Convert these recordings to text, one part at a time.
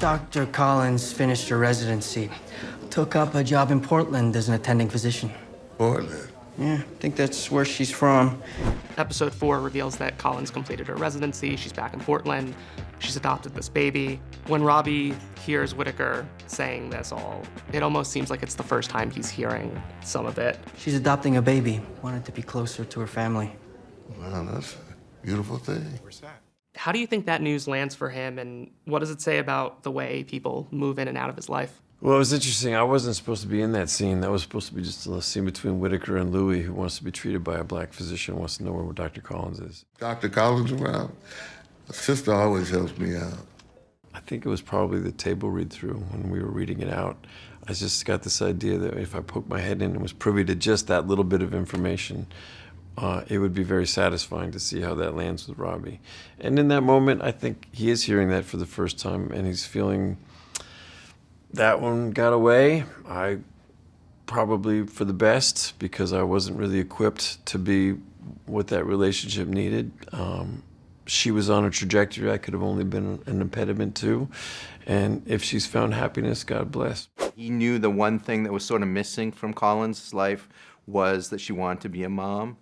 Dr. Collins finished her residency. Took up a job in Portland as an attending physician. Portland? Yeah, I think that's where she's from. Episode 4 reveals that Collins completed her residency. She's back in Portland. She's adopted this baby. When Robby hears Whitaker saying this all, it almost seems like it's the first time he's hearing some of it. She's adopting a baby. Wanted to be closer to her family. Wow, that's a beautiful thing. How do you think that news lands for him, and what does it say about the way people move in and out of his life? Well, it was interesting. I wasn't supposed to be in that scene. That was supposed to be just a scene between Whitaker and Louis, who wants to be treated by a black physician, wants to know where Dr. Collins is. Dr. Collins around? My sister always helps me out. I think it was probably the table read-through when we were reading it out. I just got this idea that if I poked my head in and was privy to just that little bit of information, it would be very satisfying to see how that lands with Robby. And in that moment, I think he is hearing that for the first time, and he's feeling that one got away. I probably for the best, because I wasn't really equipped to be what that relationship needed. She was on a trajectory I could have only been an impediment to. And if she's found happiness, God bless. He knew the one thing that was sort of missing from Collins' life was that she wanted to be a mom.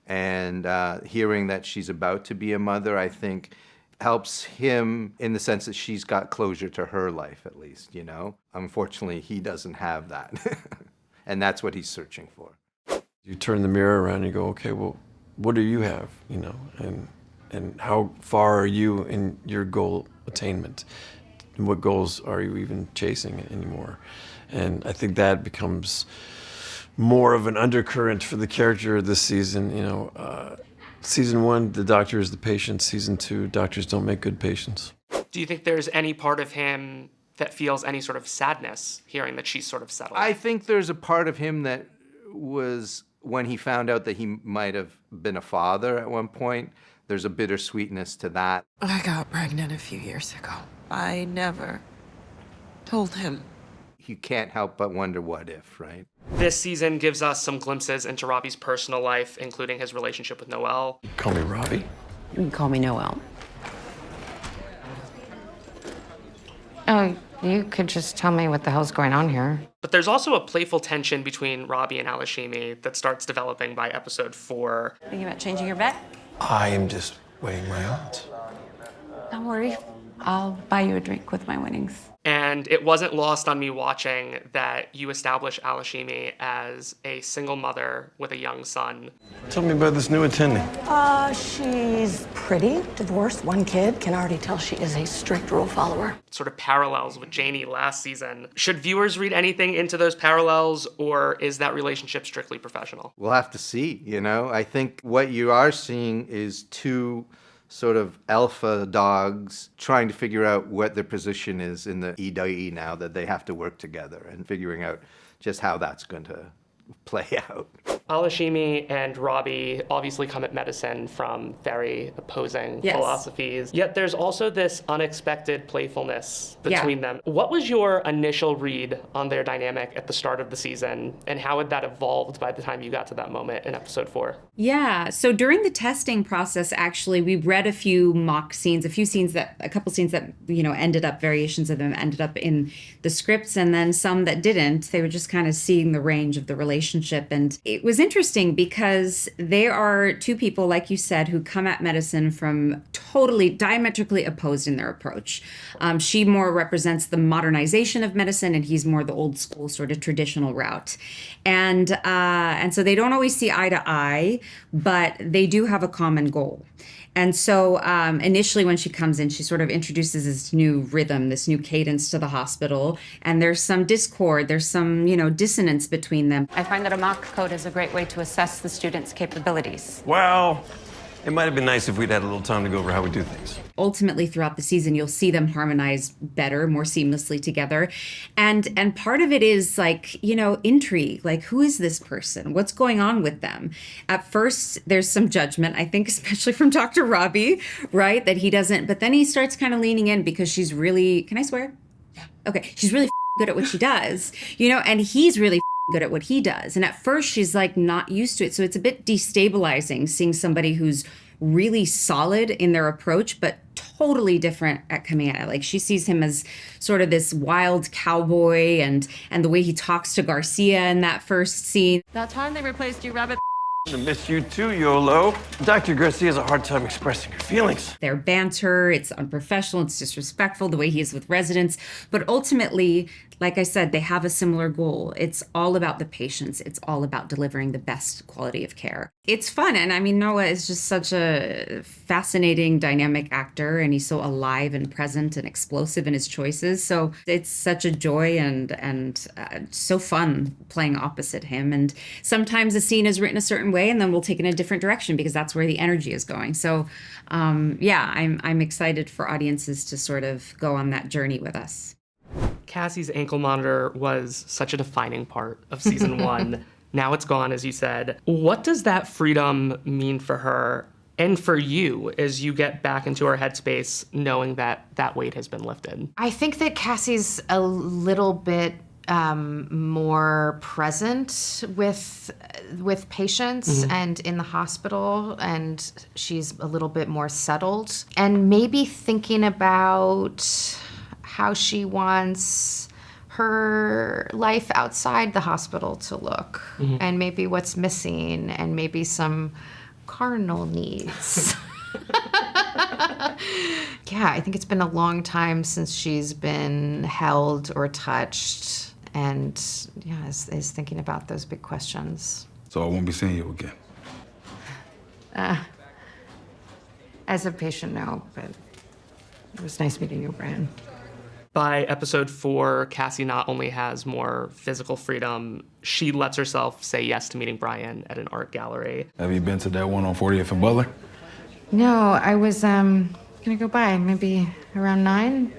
And hearing that she's about to be a mother, I think, helps him in the sense that she's got closure to her life, at least, you know? Unfortunately, he doesn't have that. And that's what he's searching for. You turn the mirror around and you go, okay, well, what do you have, you know? And how far are you in your goal attainment? And what goals are you even chasing anymore? And I think that becomes more of an undercurrent for the character this season. You know, season 1, the doctor is the patient. Season 2, doctors don't make good patients. Do you think there's any part of him that feels any sort of sadness hearing that she's sort of settled? I think there's a part of him that was, when he found out that he might have been a father at one point, there's a bittersweetness to that. I got pregnant a few years ago. I never told him. You can't help but wonder what if, right? This season gives us some glimpses into Robby's personal life, including his relationship with Noelle. Call me Robby. You can call me Noelle. Oh, you could just tell me what the hell's going on here. But there's also a playful tension between Robby and Al-Hashimi that starts developing by episode 4. Thinking about changing your bet? I am just weighing my odds. Don't worry. I'll buy you a drink with my winnings. And it wasn't lost on me watching that you establish Al-Hashimi as a single mother with a young son. Tell me about this new attending. She's pretty, divorced, 1 kid. Can already tell she is a strict rule follower. Sort of parallels with Janie last season. Should viewers read anything into those parallels, or is that relationship strictly professional? We'll have to see, you know? I think what you are seeing is 2 sort of alpha dogs trying to figure out what their position is in the E now that they have to work together, and figuring out just how that's going to play out. Al-Hashimi and Robby obviously come at medicine from very opposing philosophies, yet there's also this unexpected playfulness between them. What was your initial read on their dynamic at the start of the season, and how had that evolved by the time you got to that moment in episode 4? Yeah, so during the testing process, actually, we read a few mock scenes, a couple scenes that, you know, variations of them ended up in the scripts, and then some that didn't. They were just kind of seeing the range of the relationship. And it was interesting because they are 2 people, like you said, who come at medicine from totally diametrically opposed in their approach. She more represents the modernization of medicine, and he's more the old school sort of traditional route. And so they don't always see eye to eye, but they do have a common goal. And so initially when she comes in, she sort of introduces this new rhythm, this new cadence to the hospital. And there's some discord, there's some, you know, dissonance between them. I find that a mock code is a great way to assess the student's capabilities. Well, it might have been nice if we'd had a little time to go over how we do things. Ultimately, throughout the season, you'll see them harmonize better, more seamlessly together. And part of it is like, you know, intrigue. Like, who is this person? What's going on with them? At first, there's some judgment, I think, especially from Dr. Robby, right? That he doesn't, but then he starts kind of leaning in because she's really, can I swear? Yeah. Okay. She's really good at what she does, you know, and he's really good at what he does. And at first she's like not used to it. So it's a bit destabilizing seeing somebody who's really solid in their approach, but totally different at coming at it. Like, she sees him as sort of this wild cowboy, and the way he talks to Garcia in that first scene. That time they replaced you, rabbit. I miss you too, YOLO. Dr. Garcia has a hard time expressing her feelings. Their banter, it's unprofessional, it's disrespectful, the way he is with residents. But ultimately, like I said, they have a similar goal. It's all about the patients. It's all about delivering the best quality of care. It's fun. And I mean, Noah is just such a fascinating, dynamic actor, and he's so alive and present and explosive in his choices. So it's such a joy and so fun playing opposite him. And sometimes a scene is written a certain way, and then we'll take it in a different direction because that's where the energy is going. So yeah, I'm excited for audiences to sort of go on that journey with us. Cassie's ankle monitor was such a defining part of season 1. Now it's gone, as you said. What does that freedom mean for her and for you as you get back into her headspace knowing that that weight has been lifted? I think that Cassie's a little bit more present with patients and in the hospital, and she's a little bit more settled and maybe thinking about how she wants her life outside the hospital to look, and maybe what's missing, and maybe some carnal needs. Yeah, I think it's been a long time since she's been held or touched, and yeah, is thinking about those big questions. So I won't be seeing you again? As a patient, no, but it was nice meeting you, Brian. By episode 4, Cassie not only has more physical freedom, she lets herself say yes to meeting Brian at an art gallery. Have you been to that one on 40th and Butler? No, I was gonna go by maybe around 9.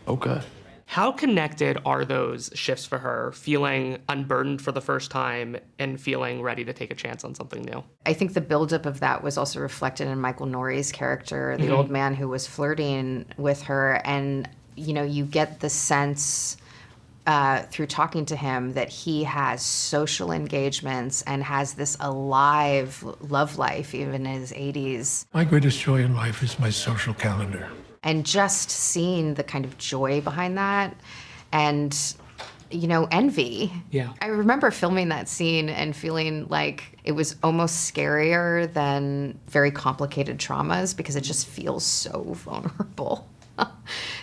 Okay. How connected are those shifts for her, feeling unburdened for the first time and feeling ready to take a chance on something new? I think the buildup of that was also reflected in Michael Norrie's character, the old man who was flirting with her. And, you know, you get the sense through talking to him that he has social engagements and has this alive love life, even in his 80s. My greatest joy in life is my social calendar. And just seeing the kind of joy behind that and, you know, envy. Yeah. I remember filming that scene and feeling like it was almost scarier than very complicated traumas because it just feels so vulnerable.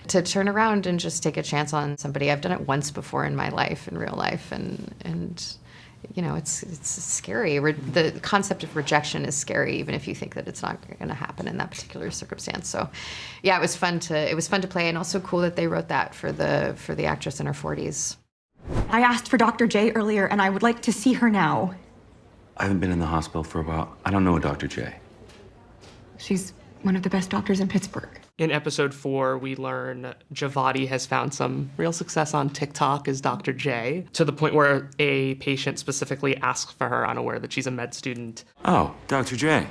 To turn around and just take a chance on somebody. I've done it once before in my life, in real life, and you know, it's scary. The concept of rejection is scary, even if you think that it's not going to happen in that particular circumstance. So, yeah, it was fun to play, and also cool that they wrote that for the actress in her 40s. I asked for Dr. J earlier, and I would like to see her now. I haven't been in the hospital for a while. I don't know a Dr. J. She's one of the best doctors in Pittsburgh. In episode 4, we learn Javadi has found some real success on TikTok as Dr. J, to the point where a patient specifically asks for her, unaware that she's a med student. Oh, Dr. J.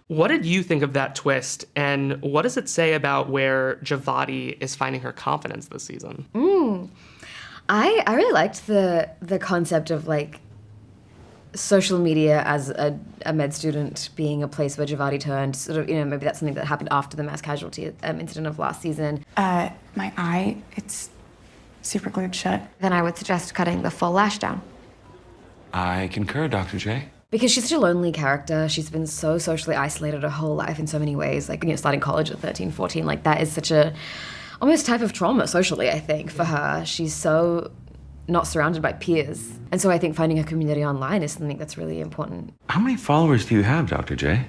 What did you think of that twist, and what does it say about where Javadi is finding her confidence this season? I really liked the concept of, like, social media as a med student being a place where Javadi turned. Sort of, you know, maybe that's something that happened after the mass casualty incident of last season. My eye, it's super glued shut. Then I would suggest cutting the full lash down. I concur, Dr. J. Because she's such a lonely character. She's been so socially isolated her whole life in so many ways. Like, you know, starting college at 13, 14, like that is such a almost type of trauma socially, I think, for her. She's so not surrounded by peers. And so I think finding a community online is something that's really important. How many followers do you have, Dr. J?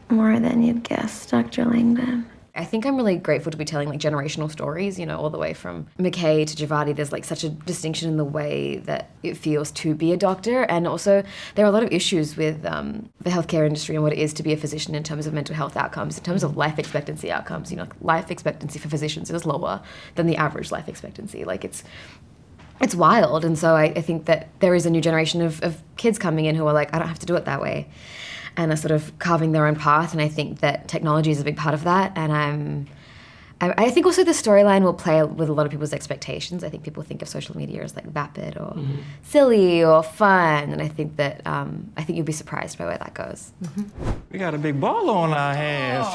More than you'd guess, Dr. Langdon. I think I'm really grateful to be telling, like, generational stories, you know, all the way from McKay to Javadi. There's, like, such a distinction in the way that it feels to be a doctor. And also, there are a lot of issues with the healthcare industry and what it is to be a physician in terms of mental health outcomes, in terms of life expectancy outcomes. You know, life expectancy for physicians is lower than the average life expectancy. Like, it's wild. And so I think that there is a new generation of kids coming in who are like, I don't have to do it that way, and are sort of carving their own path. And I think that technology is a big part of that. And I think also the storyline will play with a lot of people's expectations. I think people think of social media as like vapid or silly or fun, and I think that I think you'll be surprised by where that goes. We got a big ball on our hands.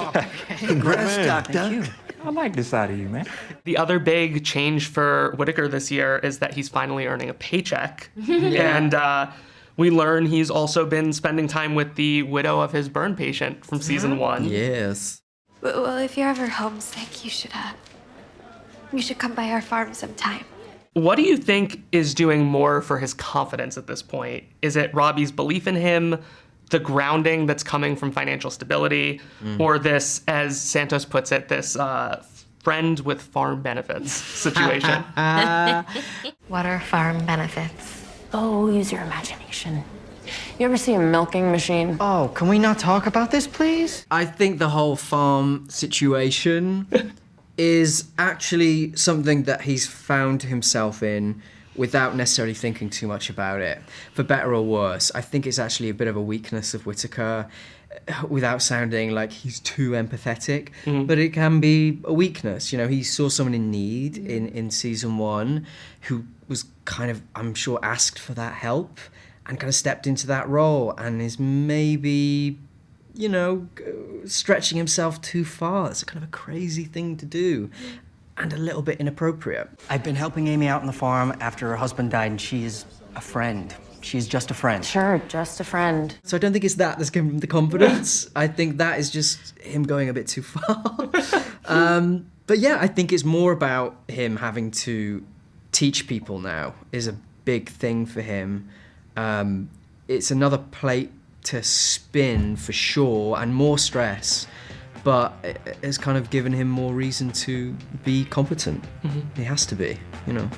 Congrats, Doctor. I like this side of you, man. The other big change for Whitaker this year is that he's finally earning a paycheck. And we learn he's also been spending time with the widow of his burn patient from season 1. Yes. Well, if you're ever homesick, you should come by our farm sometime. What do you think is doing more for his confidence at this point? Is it Robby's belief in him, the grounding that's coming from financial stability, or this, as Santos puts it, this friend with farm benefits situation? What are farm benefits? Oh, use your imagination. You ever see a milking machine? Oh, can we not talk about this, please? I think the whole farm situation is actually something that he's found himself in without necessarily thinking too much about it. For better or worse, I think it's actually a bit of a weakness of Whitaker, without sounding like he's too empathetic, but it can be a weakness. You know, he saw someone in need in season 1 who was kind of, I'm sure, asked for that help and kind of stepped into that role and is maybe, you know, stretching himself too far. It's kind of a crazy thing to do and a little bit inappropriate. I've been helping Amy out on the farm after her husband died, and she is a friend. She's just a friend. Sure, just a friend. So I don't think it's that that's giving him the confidence. I think that is just him going a bit too far. But yeah, I think it's more about him having to teach people now is a big thing for him. It's another plate to spin for sure, and more stress, but it's kind of given him more reason to be competent. He has to be, you know.